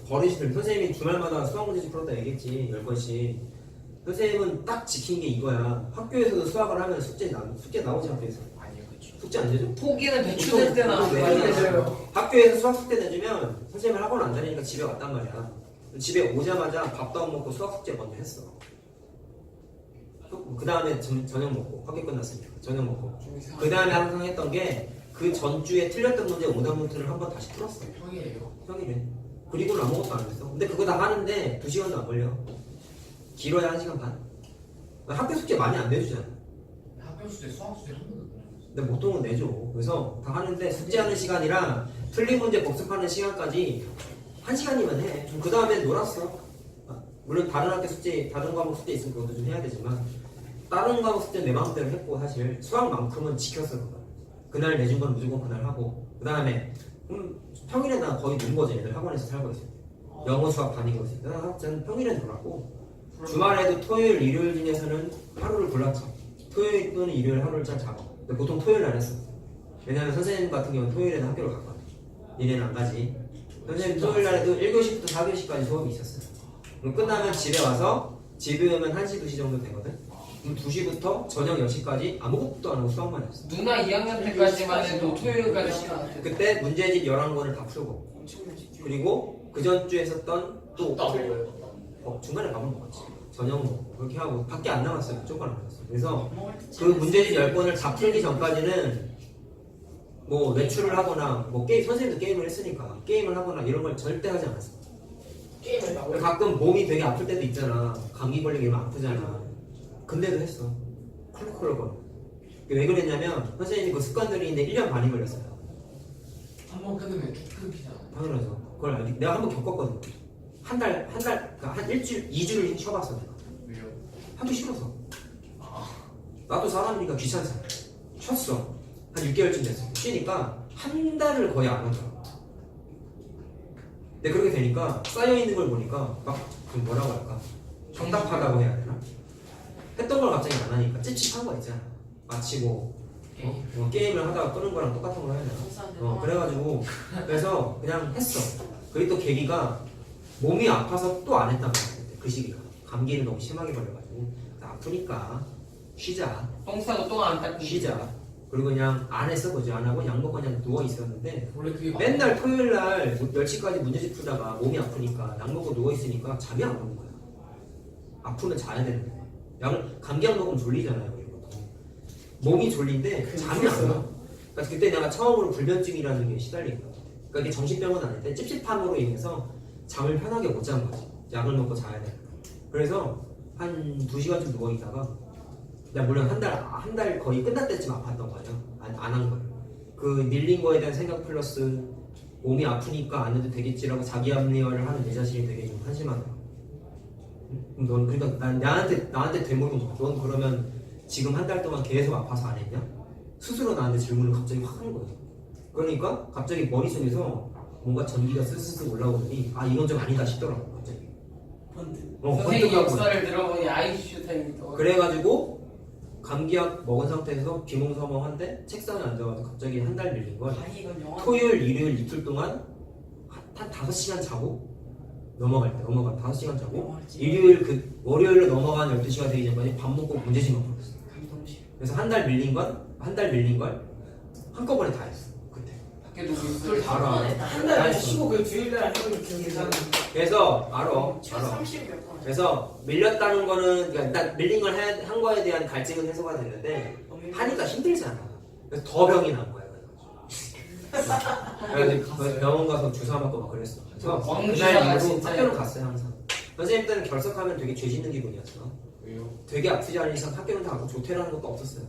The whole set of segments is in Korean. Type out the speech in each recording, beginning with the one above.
버릇이 들 선생님이 주말마다 수학 문제집 풀었다 얘기했지 10번씩. 선생님은 딱 지킨 게 이거야. 학교에서도 수학을 하면 숙제 나오지 학교에서. 아니요, 그렇죠. 숙제 안 내줘? 포기는 배출될 때 나와요. 학교에서 수학 숙제 내주면 선생님이 학원 안 다니니까 집에 왔단 말이야. 집에 오자마자 밥도 안 먹고 수학 숙제 먼저 했어. 그 다음에 저녁 먹고 학교 끝났으니까 저녁 먹고 그 다음에 항상 했던 게 그 전주에 틀렸던 문제 오답 노트를 한번 다시 풀었어. 평일이에요. 평일에. 그리고는 아무것도 안 했어. 근데 그거 다 하는데 2시간도 안 걸려. 길어야 1시간 반. 학교 숙제 많이 안 내주잖아. 학교 숙제, 수학 숙제 한 번도 안 해요. 근데 보통은 내줘. 그래서 다 하는데 숙제하는 시간이랑 틀린 문제 복습하는 시간까지 1시간이면 해. 그 다음에 놀았어. 물론 다른 학교 숙제, 다른 과목 숙제 있으면 그것도 좀 해야 되지만 다른 과목 숙제는 내 마음대로 했고 사실 수학만큼은 지켰어. 그날 내준 건 무조건 그날 하고 그 다음에 평일에 나 거의 논 거지. 애들 학원에서 살고 있을 때 영어 수학 다니고 있을 때 저는 평일에 놀았고 주말에도 토요일, 일요일 중에서는 하루를 골랐죠. 토요일 또는 일요일 하루를 잘 잡아. 근데 보통 토요일 날 했어. 왜냐면 선생님 같은 경우는 토요일에는 학교를 갔거든. 니네는 안 가지. 선생님 토요일 날에도 1교시부터 4교시까지 수업이 있었어요. 그럼 끝나면 집에 와서 집에 오면 1시, 2시 정도 되거든. 그럼 2시부터 저녁 10시까지 아무것도 안 하고 수학만 했어. 누나 2학년 때까지만 해도 토요일까지 시간. 그때 문제집 11권을 다 풀고 그리고 그 전주에 했었던 또 중간에 밥을 먹었지. 저녁 먹고 그렇게 하고 밖에 안 나갔어요. 무조건 안 나갔어요. 그래서 그 문제집 10권을 다 풀기 전까지는 뭐 외출을 하거나 뭐 게임 선생님도 게임을 했으니까 게임을 하거나 이런 걸 절대 하지 않았어. 가끔 몸이 되게 아플 때도 있잖아. 감기 걸리고 이러면 아프잖아. 근데도 했어. 콜록콜록. 왜 그랬냐면 선생님이 그 습관들이인데 1년 반이 걸렸어요. 한 번 끊으면 쭉 끊기잖아. 당연하죠. 그걸 내가 한 번 겪었거든. 그러니까 한 일주일, 2주를 쉬어봤어. 내가. 왜요? 하기 싫어서. 나도 사람이니까 귀찮잖아. 쉬었어. 한 6개월쯤 됐어. 쉬니까 한 달을 거의 안 하더라고. 근데 그렇게 되니까 쌓여있는 걸 보니까 막 좀 뭐라고 할까? 정답하다고 해야 되나? 했던 걸 갑자기 안 하니까 찝찝한 거 있잖아. 마치 뭐 게임을 하다가 끄는 거랑 똑같은 걸 해야 되나? 그래가지고 그래서 그냥 했어. 그리고 또 계기가 몸이 아파서 또 안 했단 말이야. 그 시기가 감기를 너무 심하게 걸려가지고 아프니까 쉬자. 똥 싸고 똥 안 닦고 쉬자. 그리고 그냥 안 했어. 그지? 안 하고 약 먹고 그냥 누워 있었는데 원래 그게 맨날 토요일 날 10시까지 문제집 풀다가 몸이 아프니까 약 먹고 누워 있으니까 잠이 안 오는 거야. 아프면 자야 되는데 감기약 먹으면 졸리잖아요. 그리고 몸이 졸린데 잠이 안 와. 그러니까 그때 내가 처음으로 불면증이라는 게 시달린 거야. 그러니까 이게 정신병은 아닌데 찝찝함으로 인해서 잠을 편하게 못 잔 거지. 약을 먹고 자야 돼. 그래서 한 2시간쯤 누워 있다가 물론 한 달 거의 끝날 때쯤 아팠던 거예요. 안 한 거예요. 그 밀린 거에 대한 생각 플러스 몸이 아프니까 안 해도 되겠지라고 자기 합리화를 하는 내 자신이 되게 좀 한심하더라고. 넌 그러니까 나한테 되물은 거야. 넌 그러면 지금 한 달 동안 계속 아파서 안 했냐? 스스로 나한테 질문을 갑자기 확 하는 거야. 그러니까 갑자기 머릿속에서 뭔가 전기가 스스스 올라오더니 이건 좀 아니다 싶더라고 갑자기. 선생님 역사를 들어보니 아이슈 타임부터 그래가지고 감기약 먹은 상태에서 비몽사몽한데 책상에 앉아가지고 갑자기 한 달 밀린 걸 토요일, 일요일 이틀 동안 한 5시간 자고 넘어갈 때 5시간 자고 일요일 월요일로 넘어간 12시가 되기 전까지 밥 먹고 문제집만 풀었어. 그래서 한 달 밀린 걸 한꺼번에 다 했어. 그때 밖에도 그걸 다 한 달에 쉬고 그 주일날 하는 기억이 나는. 그래서 알아. 30몇 번. 그래서 밀렸다는 거는 그러니까 밀린 걸 한 거에 대한 갈증은 해소가 됐는데 하니까 힘들잖아. 그래서 더 병이 난 거야. 그래서 병원 가서 주사 맞고 막 그랬어. 그래서 그날 이후로 학교는 갔어요 항상. 선생님 때는 결석하면 되게 죄 짓는 기분이었어. 왜요? 되게 아프지 않은 이상 학교는 다 가고 조퇴라는 것도 없었어요.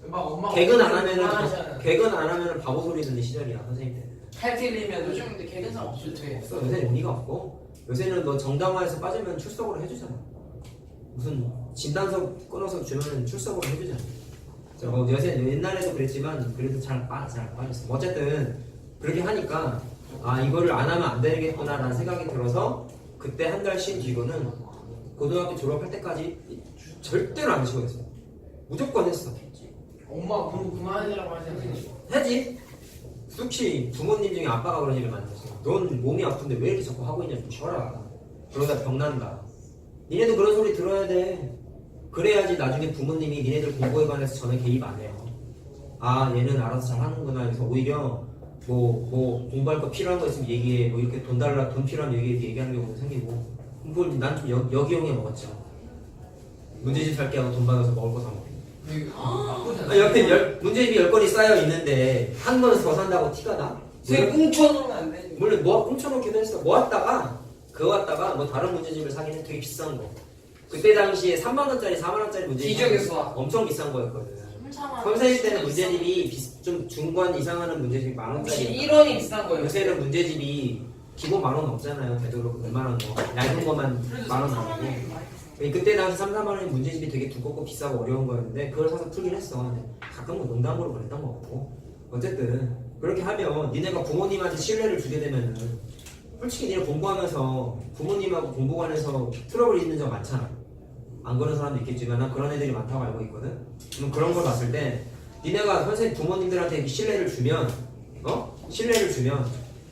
막 엄마 개근 안 하면은 바보 소리 듣는 시절이야 선생님 때는. 탈틀리면 요즘 근데 개근상 없을 때. 없어. 요새는 용의가 없고 요새는 너 정당화에서 빠지면 출석으로 해주잖아. 무슨 진단서 끊어서 주면 출석으로 해주잖아. 요새 옛날에도 그랬지만 그래도 잘 빠졌어. 어쨌든 그렇게 하니까 이거를 안 하면 안 되겠구나라는 생각이 들어서 그때 한 달 쉰 뒤로는 고등학교 졸업할 때까지 절대로 안 쉬고 했어. 무조건 했어. 엄마 공부 그만하라고 하지 않았어? 하지. 쑥씨 부모님 중에 아빠가 그런 일을 많이 했어. 넌 몸이 아픈데 왜 이렇게 자꾸 하고 있냐 좀 쉬어라. 그러다 병난다. 니네도 그런 소리 들어야 돼. 그래야지 나중에 부모님이 니네들 공부에 관해서 전혀 개입 안 해요. 아 얘는 알아서 잘 하는구나. 그래서 오히려 뭐 공부할 거 필요한 거 있으면 얘기해. 뭐 이렇게 돈 달라 돈 필요하면 얘기하는 경우도 생기고. 그걸 난 좀 역이용해 먹었죠. 문제집 살게 하고 돈 받아서 먹을 거 사 먹고. 옆에 문제집이 10건이 쌓여 있는데 한 번은 더 산다고 티가 나? 쟤 꽁쳐놓으면 안 되지. 물론 훔쳐놓기도 했어. 모았다가 뭐 다른 문제집을 사긴 해. 되게 비싼 거. 그때 당시에 3만원짜리 4만원짜리 문제집 기적의 수학. 엄청 비싼 거였거든. 선생님 때는 문제집이 좀 중간 이상 하는 문제집이 혹시 10,000원짜리. 1원이 비싼 거예요? 요새는 문제집이 기본 10,000원 넘잖아요. 되도록 웬만한 거. 얇은 것만 10,000원 나오고. 그때 당시 3, 4만원의 문제집이 되게 두껍고 비싸고 어려운 거였는데 그걸 사서 풀긴 했어. 근데 가끔 농담으로 그랬던 거 같고. 어쨌든 그렇게 하면 니네가 부모님한테 신뢰를 주게 되면은 솔직히 니네 공부하면서 부모님하고 공부관에서 트러블 있는 적 많잖아. 안 그런 사람도 있겠지만 난 그런 애들이 많다고 알고 있거든. 그럼 그런 걸 봤을 때 니네가 선생님 부모님들한테 이렇게 신뢰를 주면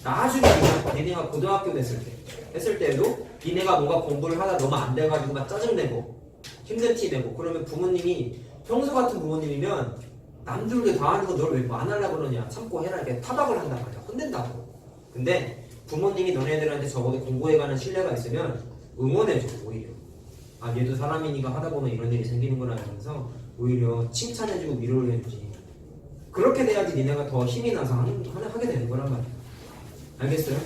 나중에 니네가 고등학교 했을 때도 니네가 뭔가 공부를 하다 너무 안 돼가지고 막 짜증내고 힘든 티 내고 그러면 부모님이 평소 같은 부모님이면 남들도 다 하는 거 널 왜 안 하려고 그러냐 참고 해라 이렇게 타박을 한단 말이야. 혼낸다고. 근데 부모님이 너네들한테 적어도 공부에 관한 신뢰가 있으면 응원해줘. 오히려 아 얘도 사람이니까 하다 보면 이런 일이 생기는구나 이러면서 오히려 칭찬해주고 위로를 해주지. 그렇게 돼야지 니네가 더 힘이 나서 하게 되는 거란 말이야. 알겠어요?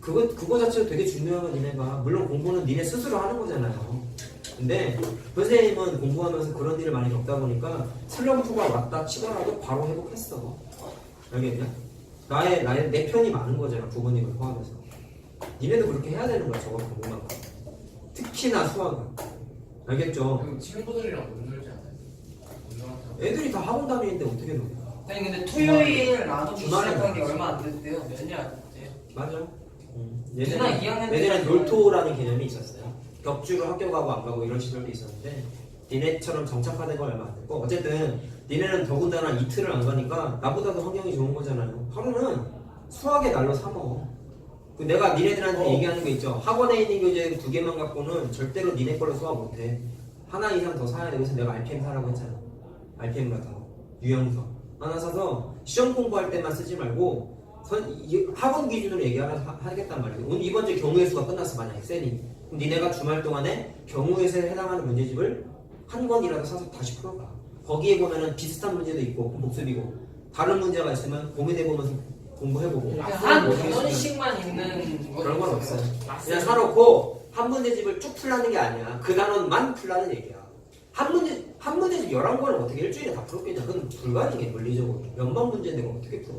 그거 자체도 되게 중요한 건 니네가 물론 공부는 니네 스스로 하는 거잖아요. 근데 선생님은 공부하면서 그런 일을 많이 겪다 보니까 슬럼프가 왔다 치더라도 바로 회복했어. 알겠냐? 내 편이 많은 거잖아. 부모님을 포함해서. 니네도 그렇게 해야 되는 거야. 저거 공부만. 특히나 수학은. 알겠죠? 그럼 친구들이랑 못 놀지 않아요? 애들이 다 학원 다니는데 어떻게 놀아? 아니 근데 토요일 나도 주말에 시작한 게 나왔어. 얼마 안 됐대요. 몇 년 안 됐대요. 맞아. 누나 2학년 얘들은 놀토라는 개념이 있었어요. 격주로 학교 가고 안 가고 이런 시절도 있었는데 니네처럼 정착화된 건 얼마 안 됐고 어쨌든 니네는 더군다나 이틀을 안 가니까 나보다도 환경이 좋은 거잖아요. 하루는 수학의 날로 삼어. 내가 니네들한테 얘기하는 거 있죠. 학원에 있는 교재 2개만 갖고는 절대로 니네 걸로 수학 못해. 하나 이상 더 사야 돼. 그래서 내가 RPM 사라고 했잖아. RPM 같은 거. 유형서. 하나 사서 시험 공부할 때만 쓰지 말고 학원 기준으로 하겠단 말이야. 오늘 이번 주 경우의 수가 끝났어. 만약에 쌤이. 그럼 니네가 주말 동안에 경우의 수에 해당하는 문제집을 한 권이라도 사서 다시 풀어봐. 거기에 보면은 비슷한 문제도 있고 복습이고 다른 문제가 있으면 고민해보면서 공부해보고 한 단원씩만 있는 그런 건 없어요. 그냥 사놓고 한 문제집을 쭉 풀라는 게 아니야. 그 단원만 풀라는 얘기야. 한 문제집 11권을 어떻게 일주일에 다 풀었겠냐. 그건 불가능해. 물리적으로. 몇만 문제인데 그걸 어떻게 풀어.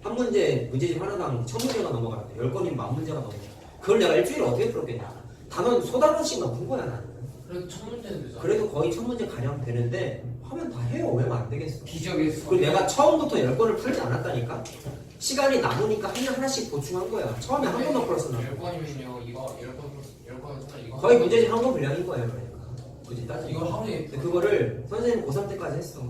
한 문제집 하나당 1000문제가 넘어가야 돼. 10건이면 10,000문제가 넘어가. 그걸 내가 일주일에 어떻게 풀었겠냐. 단원 소단원씩만 푼 거야 나는. 그래도 1000문제는 되잖아. 그래도 거의 1000문제 가량 되는데 하면 다 해요. 왜 안 되겠어. 기적의 수학. 그리고 내가 처음부터 10권을 풀지 않았다니까. 시간이 남으니까 하나씩 보충한 거야. 처음에 한 번만 풀었어 나. 10권이면요 이거 10권 이거 거의 문제집 한 권 분량인 거예요. 그러니까 굳이 따지면. 이거 하루에 근데 그거를 선생님 고3 때까지 했어.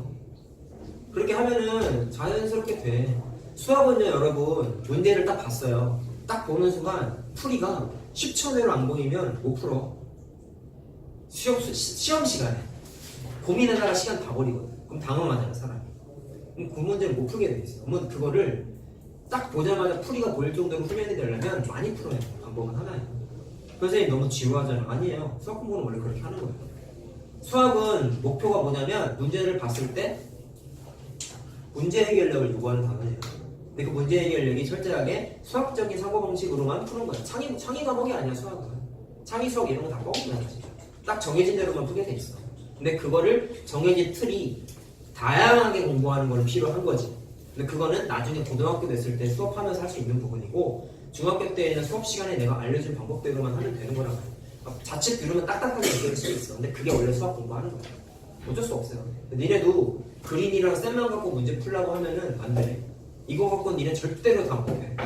그렇게 하면은 자연스럽게 돼. 수학은요 여러분 문제를 딱 봤어요. 딱 보는 순간 풀이가 10,000회로 안 보이면 못 풀어. 시험 시간에 고민하다가 시간 다 버리거든. 그럼 당황하잖아 사람이. 그럼 그 문제를 못 풀게 돼 있어. 그러면 그거를 딱 보자마자 풀이가 보일 정도로 후면이 되려면 많이 풀어야 돼. 방법은 하나예요. 선생님 너무 지루하잖아요. 아니에요. 수학 공부는 원래 그렇게 하는 거예요. 수학은 목표가 뭐냐면 문제를 봤을 때 문제 해결력을 요구하는 단어예요. 근데 그 문제 해결력이 철저하게 수학적인 사고방식으로만 푸는 거예요. 창의 과목이 아니야 수학은. 창의 수학 이런 거 다 뻥이야 사실. 딱 정해진 대로만 푸게 돼 있어. 근데 그거를 정해진 틀이 다양하게 공부하는 건 필요한 거지. 근데 그거는 나중에 고등학교 됐을 때 수업하면서 할 수 있는 부분이고 중학교 때에는 수업 시간에 내가 알려준 방법대로만 하면 되는 거란 말이야. 자칫 들으면 딱딱하게 느낄 수 있어. 근데 그게 원래 수학 공부하는 거야. 어쩔 수 없어요. 니네도 그림이랑 쌤만 갖고 문제 풀라고 하면은 안 돼. 이거 갖고 니네 절대로 다 못해.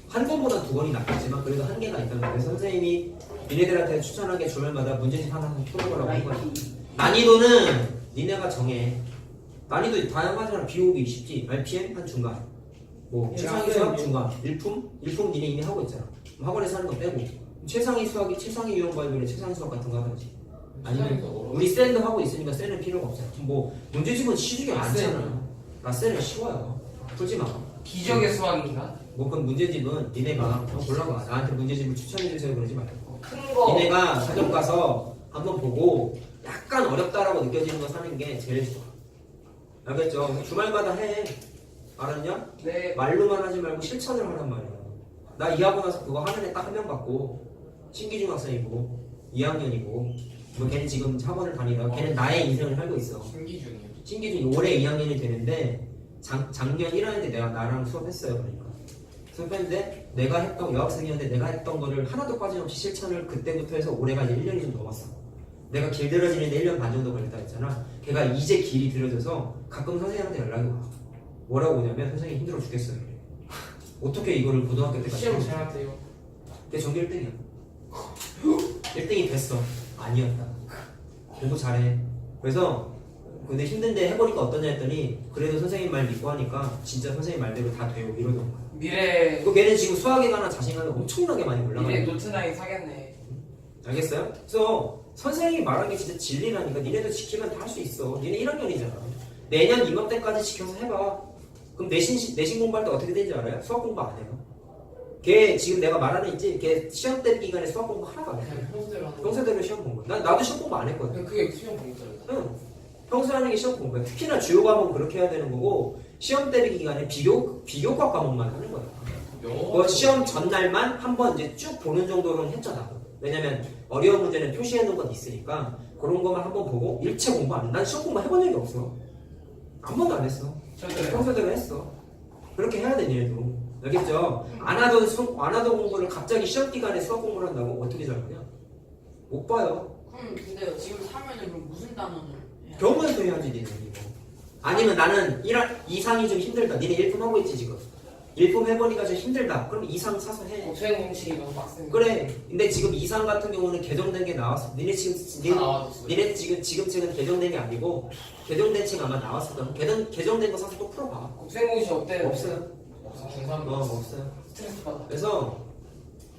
한 권보다 2권이 낫겠지만 그래도 한계가 있다는 거예요. 선생님이 니네들한테 추천하게 주말마다 문제집 하나 풀어보라고 한 거야. 난이도는 니네가 정해. 난이도 다양하잖아. 비오기 쉽지. RPM 한 중간. 뭐 최상위 수학 중간 일품 니네 이미 하고 있잖아. 학원에서 하는 거 빼고 최상위 수학이 최상위 유형 바이블의 최상위 수학 같은 거 하든지 아니면 우리 셀도 하고 있으니까 셀은 필요가 없잖아. 뭐 문제집은 시중에 많잖아. 라셀은 쉬워요. 풀지 마. 기적의 수학인가? 뭐 그건 문제집은 니네가 한번 골라봐. 나한테 문제집을 추천해주세요 그러지 말고 큰 거. 니네가 서점 가서 한번 보고 약간 어렵다라고 느껴지는 거 사는 게 제일 좋아. 알겠죠? 주말마다 해. 알았냐? 네. 말로만 하지 말고 실천을 하란 말이야. 나 이하고 나서 그거 하는 애 딱 한 명 봤고 신기중 학생이고 2학년이고 뭐 걔는 지금 학원을 다니다가 걔는 나의 인생을 살고 있어. 신기중이에요. 신기중이 올해 2학년이 되는데 작년 1학년 때 내가 나랑 수업했어요. 그러니까 수업했는데 내가 했던 여학생이었는데 내가 했던 거를 하나도 빠짐없이 실천을 그때부터 해서 올해가 이제 1년이 좀 넘었어. 내가 길들여지는데 1년 반 정도 걸렸다 했잖아. 걔가 이제 길이 들여져서 가끔 선생님한테 연락이 와. 뭐라고 오냐면 선생님 힘들어 죽겠어요. 어떻게 이거를 고등학교 때까지 시험 했지? 잘하세요. 내 전교 1등이야. 1등이 됐어. 아니었다. 공부 잘해. 그래서 근데 힘든데 해보니까 어떠냐 했더니 그래도 선생님 말 믿고 하니까 진짜 선생님 말대로 다 돼요 이러던 거야. 미래 그 걔는 지금 수학에 관한 자신감이 엄청나게 많이 올라가. 미래 노트나이 사겠네. 알겠어요? 그래서 선생님이 말하는 게 진짜 진리라니까 니네도 지키면 다 할 수 있어. 니네 1학년이잖아. 내년 이맘때까지 지켜서 해봐. 그럼 내신 공부할 때 어떻게 되는지 알아요? 수학 공부 안 해요. 걔 지금 내가 말하는 있지? 걔 시험 때 기간에 수학 공부 하나도 안 해. 그냥 평소대로 하는 거. 평소대로 시험 공부. 나도 시험 공부 안 했거든. 그게 시험 공부잖아요. 응. 평소에 하는 게 시험 공부야. 특히나 주요 과목은 그렇게 해야 되는 거고 시험 대비 기간에 비교과 과목만 하는 거야. 뭐 시험 전날만 한번 이제 쭉 보는 정도로는 했잖아. 왜냐면 어려운 문제는 표시해 놓은 건 있으니까 그런 것만 한번 보고 일체 공부 안 해. 난 시험 공부 해본 적이 없어. 한 번도 안 했어. 저도요. 평소대로 했어. 그렇게 해야 돼 니네도. 알겠죠? 안 하던 공부를 갑자기 시험 기간에 수학 공부를 한다고 어떻게 잘 거냐? 못 봐요. 그럼 근데 지금 사면은 그럼 무슨 단원을 해야 돼? 경우에서 해야지 니네 이거. 아니면 나는 2상이 좀 힘들다. 니네 1품 하고 있지 지금. 1품 해보니까 좀 힘들다. 그럼 2상 사서 해. 수행 공식이 너무 빡센. 그래. 근데 지금 2상 같은 경우는 개정된 게 나왔어. 니네 나왔었어요. 니네 지금 책은 개정된 게 아니고 개정된 책 아마 나왔을 거야. 개정된 거 사서 또 풀어봐. 수행 공식 어때요? 없어요. 중3 없어요. 스트레스 받아. 그래서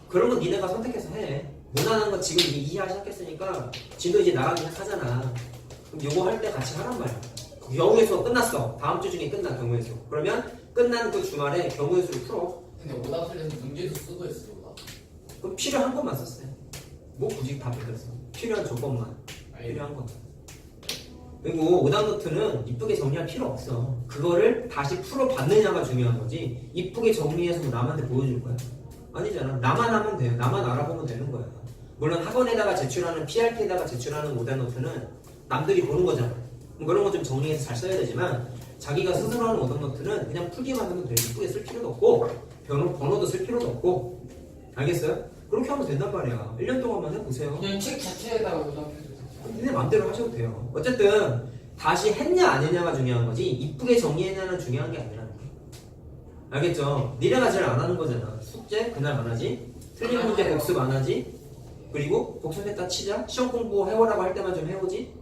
그런 거 니네가 선택해서 해. 무난한 거 지금 이해하기 시작했으니까 진도 이제 나가기 시작하잖아. 그럼 요거 할 때 같이 하란 말이야. 경우의 수가 끝났어. 다음 주 중에 끝나 경우의 수. 그러면 끝난 그 주말에 경우의 수를 풀어. 근데 오답 틀려서 문제도 쓰고 했어요. 오답. 그럼 필요한 것만 썼어요. 뭐 굳이 다 베꼈어. 필요한 조건만. 필요한 것. 그리고 오답노트는 이쁘게 정리할 필요 없어. 그거를 다시 풀어봤느냐가 중요한 거지. 이쁘게 정리해서 뭐 남한테 보여줄 거야? 아니잖아. 나만 하면 돼요. 나만 알아보면 되는 거야. 물론 학원에다가 제출하는 PRT에다가 제출하는 오답노트는 남들이 보는 거잖아. 그런 거 좀 정리해서 잘 써야 되지만 자기가 스스로 하는 오답노트는 그냥 풀기만 하면 돼. 이쁘게 쓸 필요도 없고 번호도 쓸 필요도 없고. 알겠어요? 그렇게 하면 된단 말이야. 1년 동안만 해보세요. 그냥 책 자체에다가 오답해주세요. 니네 맘대로 하셔도 돼요. 어쨌든 다시 했냐 안 했냐가 중요한 거지 이쁘게 정리했냐는 중요한 게 아니라는 거야. 알겠죠? 니네가 제일 안 하는 거잖아. 숙제 그날 안 하지. 틀린 문제 복습 안 하지. 그리고 복습했다 치자. 시험 공부 해오라고 할 때만 좀 해오지.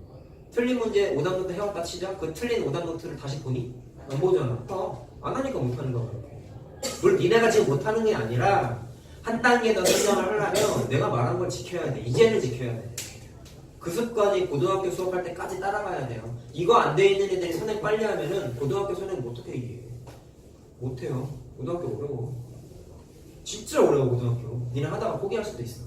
틀린 문제 오답노트 해왔다 치자. 그 틀린 오답노트를 다시 보니? 안 보잖아. 안 하니까 못하는 거야. 물론 니네가 지금 못하는 게 아니라 한 단계 더 성장을 하려면 내가 말한 걸 지켜야 돼. 이제는 지켜야 돼. 그 습관이 고등학교 수업할 때까지 따라가야 돼요. 이거 안 돼 있는 애들이 선행 빨리 하면은 고등학교 선행 어떻게 이기해? 못해요. 고등학교 어려워. 진짜 어려워 고등학교. 니네 하다가 포기할 수도 있어.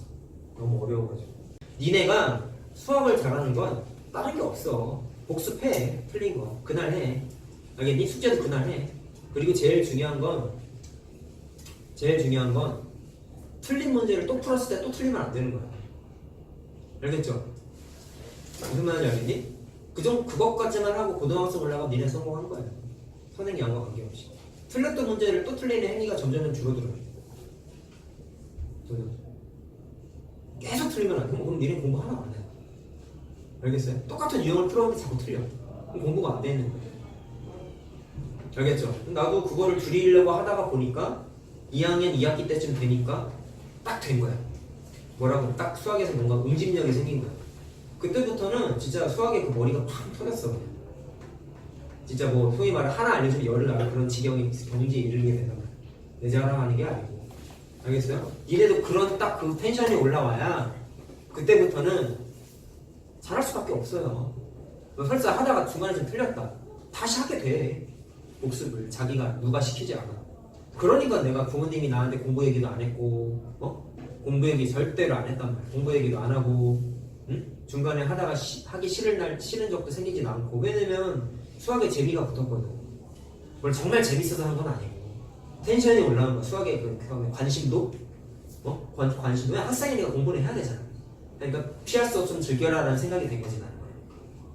너무 어려워가지고. 니네가 수학을 잘하는 건 다른 게 없어. 복습해. 틀린 거. 그날 해. 알겠니? 숙제도 그날 해. 그리고 제일 중요한 건 틀린 문제를 또 풀었을 때 또 틀리면 안 되는 거야. 알겠죠? 무슨 말인지 알겠니? 그것까지만 하고 고등학생 올라가면 니네 성공한 거야. 선행 양과 관계없이. 틀렸던 문제를 또 틀리는 행위가 점점 줄어들어요. 계속 틀리면 안 돼. 그럼 니네 공부 하나 안 해. 알겠어요? 똑같은 유형을 풀었는데 자꾸 틀려. 그럼 공부가 안 돼 있는 거예요. 알겠죠? 나도 그거를 줄이려고 하다가 보니까 2학년 2학기 때쯤 되니까 딱 된 거야. 뭐라고? 딱 수학에서 뭔가 응집력이 생긴 거야. 그때부터는 진짜 수학에 그 머리가 팍 터졌어. 진짜 뭐 소위 말해 하나 알려주면 열을 알아 그런 지경의 경지에 이르게 된단 말이야. 내 자랑하는 게 아니고. 알겠어요? 니네도 그런 딱 그 텐션이 올라와야 그때부터는 잘할 수밖에 없어요. 너 설사 하다가 중간에 좀 틀렸다. 다시 하게 돼. 복습을 자기가 누가 시키지 않아. 그러니까 내가 부모님이 나한테 공부 얘기도 안 했고, 공부 얘기 절대로 안 했단 말이야. 공부 얘기도 안 하고, 응? 중간에 하다가 하기 싫은 적도 생기진 않고. 왜냐면 수학에 재미가 붙었거든. 뭘 정말 재밌어서 한 건 아니고. 텐션이 올라오는 거야. 수학에 그 관심도, 관심도. 왜 학생이니까 공부를 해야 되잖아. 그러니까 피할 수 없으면 즐겨라라는 생각이 된 거지 나는.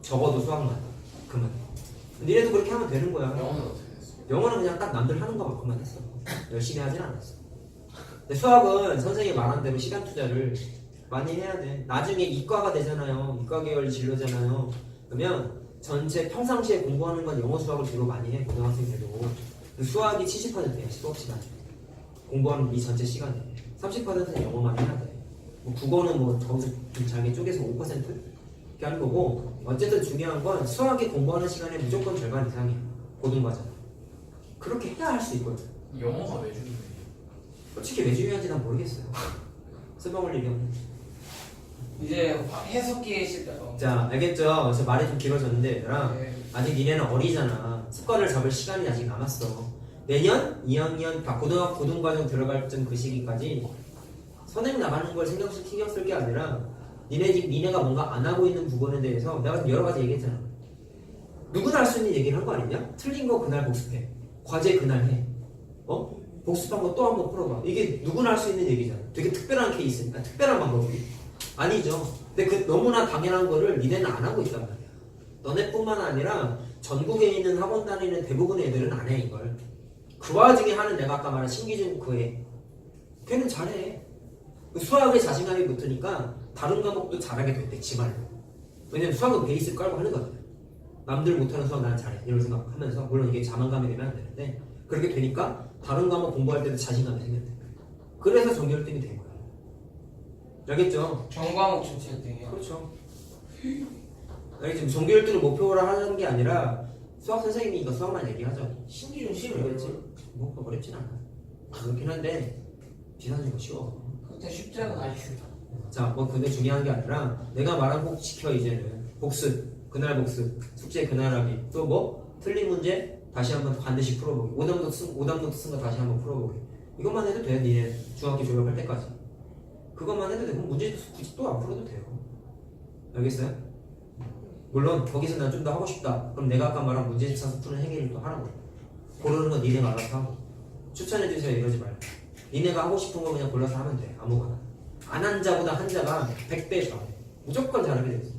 적어도 수학만 그만. 니네도 그렇게 하면 되는 거야. 영어는 어떻게 됐어요? 영어는 그냥 딱 남들 하는 거만큼만 했어. 열심히 하진 않았어. 근데 수학은 선생님이 말한 대로 시간 투자를 많이 해야 돼. 나중에 이과가 되잖아요. 이과 계열 진로잖아요. 그러면 전체 평상시에 공부하는 건 영어 수학을 주로 많이 해. 고등학생들도. 수학이 70%야. 수업 시간에. 공부하는 이 전체 시간에. 30%는 영어만 해야 돼. 뭐 국어는 뭐 거기서 좀 잘게 쪼개서 5% 이렇게 하는 거고. 어쨌든 중요한 건 수학이 공부하는 시간에 무조건 절반 이상이야. 고등과정. 그렇게 해야 할 수 있거든. 영어가 왜 중요해요? 솔직히 왜 중요한지 난 모르겠어요. 써먹을 일이 없네. 이제 해석기에 시작. 자, 알겠죠? 그래서 말이 좀 길어졌는데 얘들아, 네. 아직 니네는 어리잖아. 습관을 잡을 시간이 아직 남았어. 내년 2학년 고등과정 들어갈 쯤 그 시기까지 선행 나가는 걸 신경 쓸 게 아니라 니네가 뭔가 안 하고 있는 부분에 대해서 내가 여러 가지 얘기했잖아. 누구나 할 수 있는 얘기를 한 거 아니냐? 틀린 거 그날 복습해. 과제 그날 해. 복습한 거 또 한 번 풀어봐. 이게 누구나 할 수 있는 얘기잖아. 되게 특별한 케이스니까 특별한 방법이 아니죠. 근데 그 너무나 당연한 거를 니네는 안 하고 있단 말이야. 너네뿐만 아니라 전국에 있는 학원 다니는 대부분의 애들은 안 해 이걸. 그 와중에 하는 내가 아까 말한 신기중 그 애. 걔는 잘해. 수학에 자신감이 붙으니까 다른 과목도 잘하게 됐대 지말로. 왜냐면 수학은 베이스 깔고 하는 거거든. 남들 못하는 수학 나는 잘해 이런 생각하면서 물론 이게 자만감이 되면 안 되는데 그렇게 되니까 다른 과목 공부할 때도 자신감이 생겼대. 그래서 전교 1등이 된 거야. 알겠죠? 전과목 전체 1등이요. 그렇죠. 알겠지? 전교 1등을 목표로 하는 게 아니라 수학 선생님이니까 수학만 얘기하죠. 신기중 싫어. 그렇지? 뭐 어렵진 않아. 그렇긴 한데 비슷한 거 쉬워. 그때 쉽잖아. 자, 뭐 근데 중요한 게 아니라 내가 말한 꼭 지켜 이제는 복습, 그날 복습, 숙제 그날 하기, 또 뭐 틀린 문제 다시 한번 반드시 풀어보기, 오답노트 쓴 거 다시 한번 풀어보기. 이것만 해도 돼. 니네 중학교 졸업할 때까지. 그것만 해도 되고 문제 굳이 또 안 풀어도 돼요. 알겠어요? 물론 거기서 난 좀 더 하고 싶다. 그럼 내가 아까 말한 문제집 사서 푸는 행위를 또 하라고. 고르는 건 니네가 알아서 하고. 추천해주세요 이러지 말고. 니네가 하고 싶은 거 그냥 골라서 하면 돼. 아무거나. 안 한 자보다 한 자가 100배 잘해. 무조건 잘하게 돼 있어.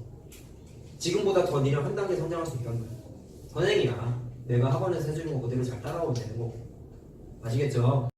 지금보다 더 니네 한 단계 성장할 수 있다는 거야. 선행이야. 내가 학원에서 해주는 거 그대로 잘 따라오면 되는 거고. 아시겠죠?